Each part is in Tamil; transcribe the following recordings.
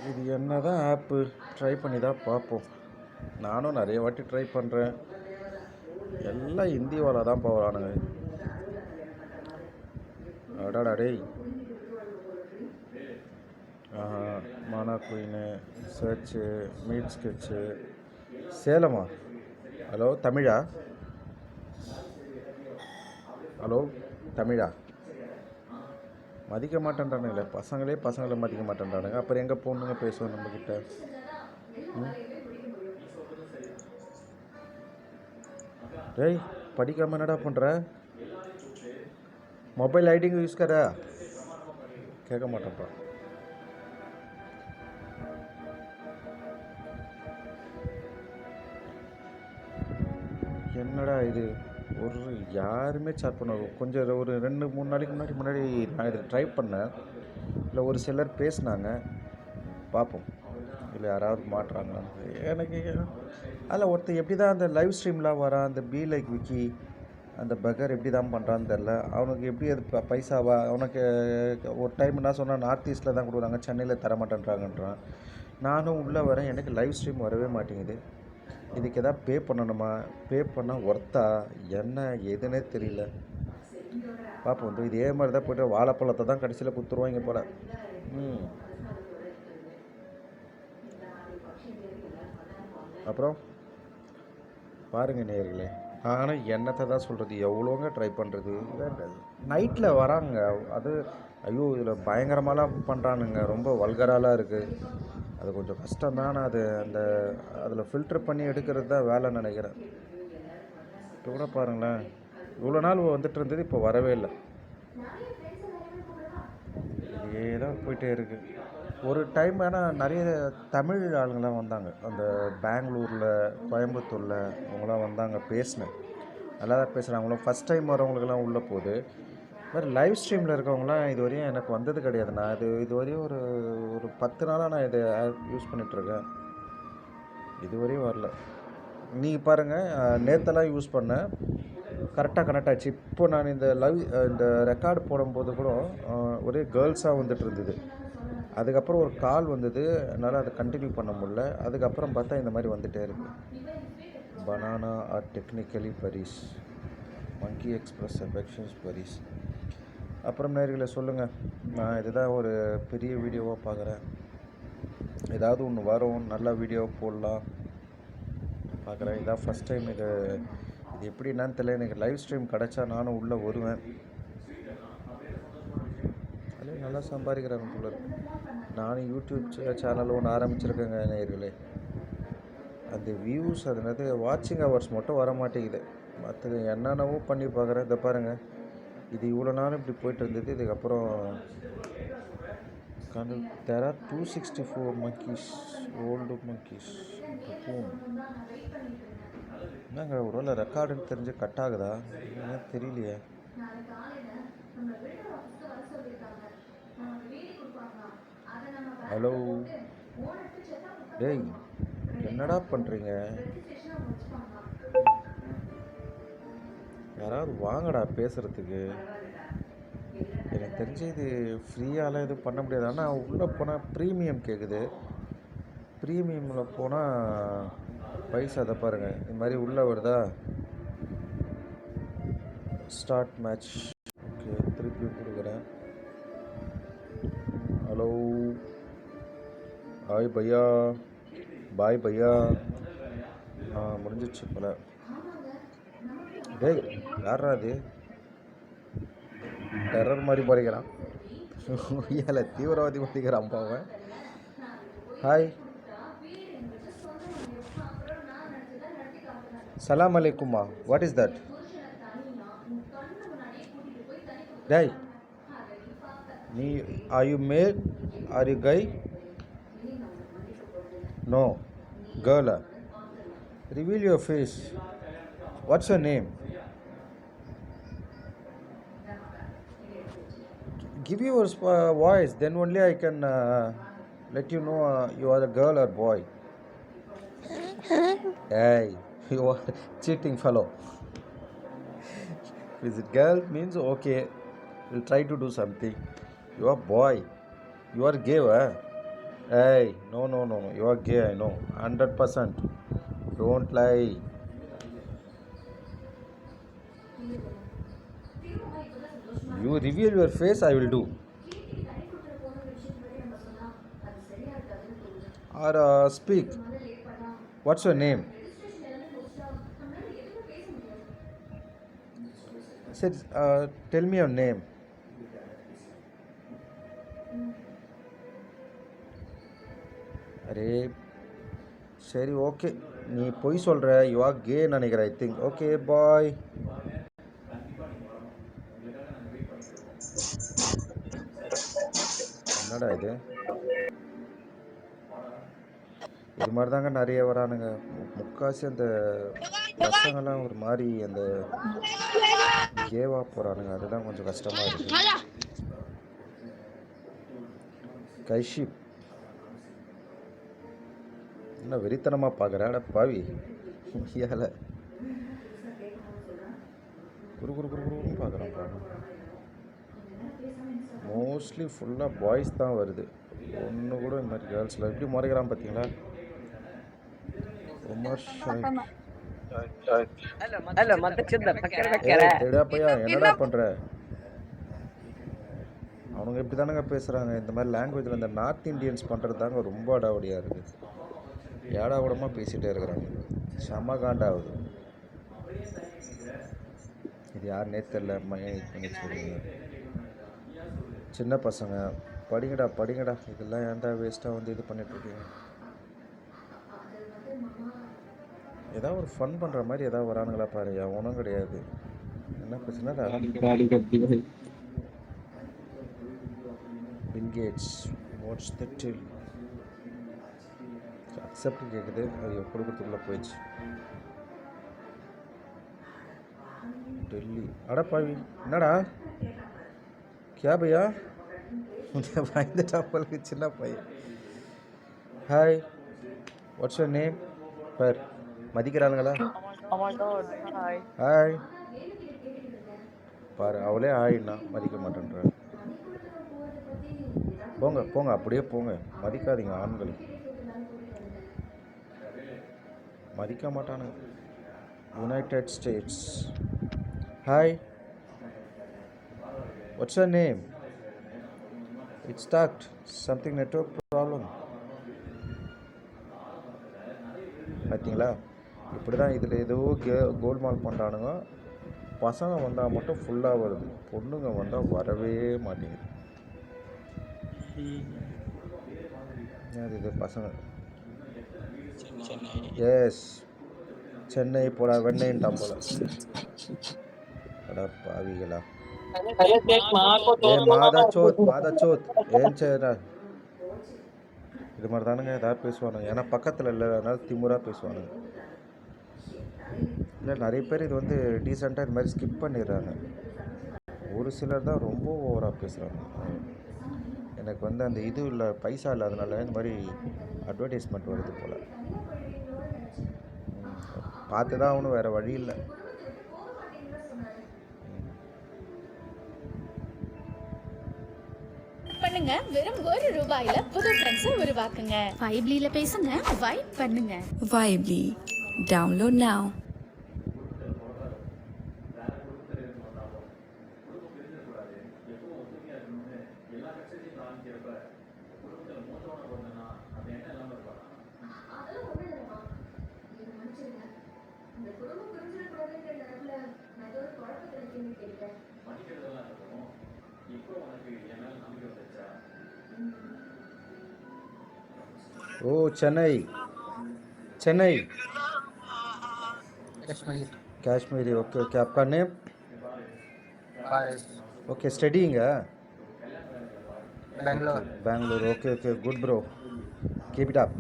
இது என்ன தான் ஆப்பு ட்ரை பண்ணி தான் பார்ப்போம். நானும் நிறைய வாட்டி ட்ரை பண்ணுறேன். எல்லாம் ஹிந்தி வாழ தான் போகிறானுங்க. அடாடா டேய். மானா குயின்னு சர்ச்சு மீட் ஸ்கெட்சு சேலமா? ஹலோ தமிழா? ஹலோ தமிழா? மதிக்க மாட்டேன்றானுங்களே பசங்களை மதிக்க மாட்டேன்றானுங்க. அப்புறம் எங்கே பொண்ணுங்க பேசுவோம் நம்மக்கிட்ட? டேய் படிக்காமல் என்னடா பண்ணுற? மொபைல் ஐடிங்க யூஸ் கர கேட்க மாட்டேன்ப்பா. என்னடா இது? ஒரு யாருமே சாட் பண்ண கொஞ்சம் ஒரு 2-3 நாளைக்கு முன்னாடி நான் இதை ட்ரை பண்ணேன். இல்லை ஒரு சிலர் பேசினாங்க, பார்ப்போம் இல்லை யாராவது மாட்டுறாங்களான்னு. எனக்கு அதில் ஒருத்தர் எப்படி தான் அந்த லைவ் ஸ்ட்ரீம்லாம் வரான், அந்த பி லைக் விக்கி அந்த பகர் எப்படி தான் பண்ணுறான்னு தெரில. அவனுக்கு எப்படி அது பைசாவா? அவனுக்கு ஒரு டைம் என்ன சொன்னால் நார்த் ஈஸ்ட்டில் தான் கொடுக்குறாங்க, சென்னையில் தரமாட்டேன்றாங்கன்றான். நானும் உள்ளே வரேன், எனக்கு லைவ் ஸ்ட்ரீம் வரவே மாட்டேங்குது. இதுக்கு எதாவது பே பண்ணணுமா? பே பண்ணால் ஒர்த்தா என்ன எதுன்னே தெரியல. பார்ப்போம். வந்து இதே மாதிரி தான் போய்ட்டு வாழைப்பழத்தை தான் கடைசியில் குத்துருவாங்க போல. அப்புறம் பாருங்கள் நேயர்களே, ஆனால் என்னத்தை தான் சொல்கிறது, எவ்வளோங்க ட்ரை பண்ணுறது. நைட்டில் வராங்க, அது ஐயோ இதில் பயங்கரமாலாம் பண்ணுறானுங்க, ரொம்ப வல்கராலாம் இருக்குது. அது கொஞ்சம் கஷ்டம்தான். நான் அதில் ஃபில்ட்ரு பண்ணி எடுக்கிறது தான் வேலை நினைக்கிறேன். இப்போ கூட பாருங்களேன், இவ்வளோ நாள் வந்துட்டு இருந்தது, இப்போ வரவே இல்லை. இதே தான் போயிட்டே இருக்குது. ஒரு டைம் ஆனால் நிறைய தமிழ் ஆளுங்களாம் வந்தாங்க, அந்த பெங்களூரில் கோயம்புத்தூரில் அவங்களாம் வந்தாங்க, பேசினேன். நல்லா தான் பேசுகிறாங்களோ. ஃபஸ்ட் டைம் வரவங்களுக்கெல்லாம் உள்ளே போகுது. மாதிரி லைவ் ஸ்ட்ரீமில் இருக்கவங்களாம் இதுவரையும் எனக்கு வந்தது கிடையாது. நான் இதுவரையும் ஒரு 10 நாளாக நான் இதை யூஸ் பண்ணிகிட்ருக்கேன், இதுவரையும் வரல. நீங்கள் பாருங்கள், நேற்றெல்லாம் யூஸ் பண்ணேன், கரெக்டாக கனெக்ட் ஆச்சு. இப்போ நான் இந்த ரெக்கார்டு போடும்போது கூட ஒரே கேர்ள்ஸாக வந்துட்டு இருந்தது. அதுக்கப்புறம் ஒரு கால் வந்தது, என்னால் அதை கண்டினியூ பண்ண முடியல. அதுக்கப்புறம் பார்த்தா இந்த மாதிரி வந்துகிட்டே இருக்குது. பனானா ஆர் டெக்னிக்கலி பரிஸ், மங்கி எக்ஸ்பிரஸ் அஃபெக்ஷன்ஸ் பரிஸ். அப்புறம் நேர்களை சொல்லுங்கள். நான் இதுதான் ஒரு பெரிய வீடியோவாக பார்க்குறேன். ஏதாவது ஒன்று வரும், நல்ல வீடியோ போடலாம் பார்க்குறேன். இதான் ஃபஸ்ட் டைம். இது எப்படி என்னன்னு தெரியல. எனக்கு லைவ் ஸ்ட்ரீம் கிடச்சா நானும் உள்ளே வருவேன். அதுலேயும் நல்லா சம்பாதிக்கிறாங்க போல இருக்கு. நானும் யூடியூப் சேனல் ஒன்று ஆரம்பிச்சிருக்கேங்க நேயர்களே. அந்த வியூஸ் அதுனது வாட்சிங் ஹவர்ஸ் மட்டும் வர மாட்டேங்குது. மற்றது என்னென்னவோ பண்ணி பார்க்குறேன். இதை பாருங்கள், இது இவ்வளோ நாளும் இப்படி போயிட்டு இருந்தது. இதுக்கப்புறம் there are 264 monkeys, old monkeys. என்னங்க ஒரு வேளை ரெக்கார்டுன்னு தெரிஞ்சு கட் ஆகுதா என்ன தெரியலையே. ஹலோ டேய், என்னடா பண்ணுறீங்க? யாராவது வாங்கடா பேசுகிறதுக்கு. எனக்கு தெரிஞ்சு இது ஃப்ரீயாலாம் எதுவும் பண்ண முடியாது. ஆனால் உள்ளே போனால் ப்ரீமியம் கேட்குது. ப்ரீமியமில் போனால் பைசா. அதை பாருங்கள், இது மாதிரி உள்ளே வருதா, ஸ்டார்ட் மேட்ச். ஓகே, திருப்பி கொடுக்குறேன். ஹலோ ஹாய் பையா, பாய் பையா. முடிஞ்சிச்சு போல. டேய் யாரா அது? டெரர் மாதிரி படிக்கிறான், ஏல தீவிரவாதி படிக்கிறான் பாவன். ஹாய், சலாம் அலைக்குமா, வாட் இஸ் தட்? டேய் நீ are you male are you guy? No girl. Reveal your face. What's your name? Give your voice, then only I can let you know you are a girl or boy. Hey, you are cheating fellow. Is it girl means okay, we'll try to do something. You are boy, you are gay, huh? Hey, no, no, no, no. You are gay, I know. 100%. Don't lie. You reveal your face, I will do. Or speak. What's your name? Said, tell me your name. Array சரி ஓகே நீ பொய் சொல்கிற யூ ஆர் கே நினைக்கிறேன் ஐ திங்க் ஓகே பாய். என்னடா இது இது மாதிரி தாங்க நிறைய வரானுங்க. முக்காசி அந்த பசங்கள்லாம் ஒரு மாதிரி அந்த கேவா போகிறானுங்க. அதுதான் கொஞ்சம் கஷ்டமாக இருக்குது. கைஷிப் என்ன வெறித்தனமாக பார்க்குறேன் பாவி ஏல குரு குரு குரு குருன்னு பார்க்குறான் பாருங்க. மோஸ்ட்லி ஃபுல்லாக பாய்ஸ் தான் வருது. ஒன்று கூட இந்த மாதிரி கேர்ள்ஸில் எப்படி முறைக்கிறான் பார்த்தீங்களா? உமர் பையா என்னடா பண்ணுற? அவனுங்க இப்படி தானங்க பேசுகிறாங்க. இந்த மாதிரி லாங்குவேஜில் இந்த நார்த் இண்டியன்ஸ் பண்ணுறது தாங்க ரொம்ப அடாவடியாக இருக்குது. ஏடா கூடமாக பேசிகிட்டே இருக்கிறாங்க. செம்ம காண்டாகுது. இது யாருன்னே தெரில. இது பண்ணி சொல்லுங்க. சின்ன பசங்க படிங்கடா படிங்கடா. இதெல்லாம் ஏன்டா வேஸ்ட்டாக வந்து இது பண்ணிகிட்ருக்கீங்க? ஏதாவது ஒரு ஃபன் பண்ணுற மாதிரி ஏதாவது வரானுங்களா பாரு. ஒன்றும் கிடையாது. என்ன பிரச்சனை? பில் கேட்ஸ் வாட்ஸ் த டில் அக்செப்ட் கேட்குது. அது கொடுக்கறதுக்குள்ளே போயிடுச்சு. டெல்லி அடப்பாவி என்னடா கே பையா பயந்துட்டா போல சின்ன பையன். Hi what's your name? பர் மதிக்கிறானுங்களா? ஹாய் பாரு அவளே ஹாய்னா மதிக்க மாட்டேன்ற. போங்க போங்க அப்படியே போங்க. மதிக்காதீங்க. ஆண்கள் மதிக்க மாட்டானுங்க. United states. Hi what's your name? It's stocked something network problem. பார்த்தீங்களா? இப்படி தான் இதில் ஏதோ கோல்மால் பண்ணுறானுங்க. பசங்க வந்தால் மட்டும் ஃபுல்லாக வருது. பொண்ணுங்க வந்தால் வரவே மாட்டேங்குது. இது பசங்க. எஸ் சென்னை போடா வெண்ணைன்ட்டான் போல. அடா பாவிகளா. மாதாச்சோத் ஏன் சேரா. இது மாதிரி தானுங்க ஏதாவது பேசுவானுங்க. ஏன்னா பக்கத்தில் இல்லை, அதனால திமுறாக பேசுவானுங்க. இல்லை நிறைய பேர் இது வந்து டீசெண்டாக இது மாதிரி ஸ்கிப் பண்ணிடுறாங்க. ஒரு சிலர் தான் ரொம்ப ஓவராக பேசுகிறாங்க. எனக்கு வந்து அந்த இது இல்லை, பைசா இல்லாதனால இந்த மாதிரி அட்வர்டைஸ்மெண்ட் வருது போல். பார்த்து தான் அவனும் வேறு வழி இல்லை. பண்ணுங்க. வெறும் ₹1 புது ஃப்ரெண்ட்ஸை உருவாக்குங்க. வைப்லில பேசுங்க. வைப் பண்ணுங்க. Vibely. Download now. Oh Chennai Chennai Kashmiri. Okay okay आपका नेम? ओके स्टडीइंग है Bangalore. Okay okay good bro keep it up.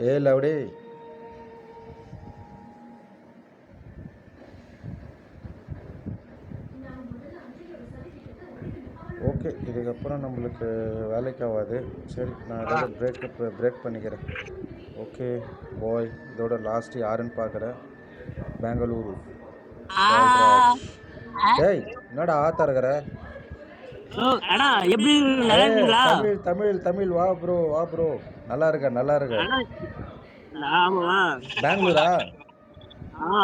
ए लवड़े ओके இதுக்கப்புறம் நம்மளுக்கு வேலைக்கு ஆகாது. சரி, நான் ஏதாவது பிரேக் பண்ணிக்கிறேன். ஓகே பாய், இதோட லாஸ்ட் யாருன்னு பார்க்குறேன். பெங்களூரு பால்ராஜ். டேய், என்னடா ஆத்தருக்கிற? அண்ணா எப்படி நல்லா ஏய், இருக்கீங்களா? தமிழ் தமிழ் தமிழ், வா ப்ரோ. நல்லா இருக்க. அண்ணா, ஆமாவா? பெங்களூரா?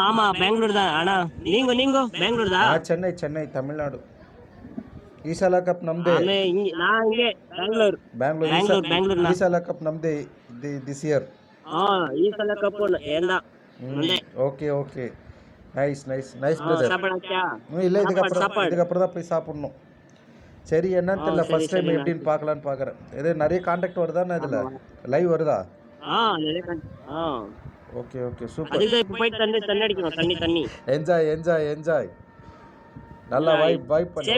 ஆமா பெங்களூர் தான் அண்ணா. நீங்க பெங்களூர் தான்? சென்னை தமிழ்நாடு. ஈசாலா ಕಪ್ ನಮ್ದೇ. நான் இங்கே பெங்களூர். பெங்களூர் ಈಸಾಲ ಕಪ್ ನಮ್ದೇ ದಿಸ್ ಇಯರ್. ಈ ಸಲ ಕಪ್ಪು ಏಂದ ஓகே நைஸ் பிரதர். சாப்பிடாச்சா? இல்லை, இதுக்கப்புறம் தான் போய் சாப்பிடணும். சரி, என்னன்னு தெரியல, ஃபர்ஸ்ட் டைம் எப்படின்னு பார்க்கலான்னு பார்க்குறேன். இது நிறைய கான்டாக்ட் வருதாண்ணா? இதில் லைவ் வருதா? Okay super. அதுக்கு இப்போ போய் தண்ணி அடிக்கணும். தண்ணி என்ஜாய். நல்லா வைப் பண்ணு.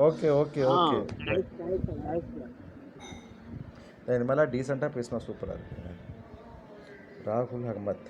ஓகே இந்த மாதிரிலாம் டீசெண்டாக பேசினா சூப்பராக இருக்குங்க. ராகுல் அகமத்.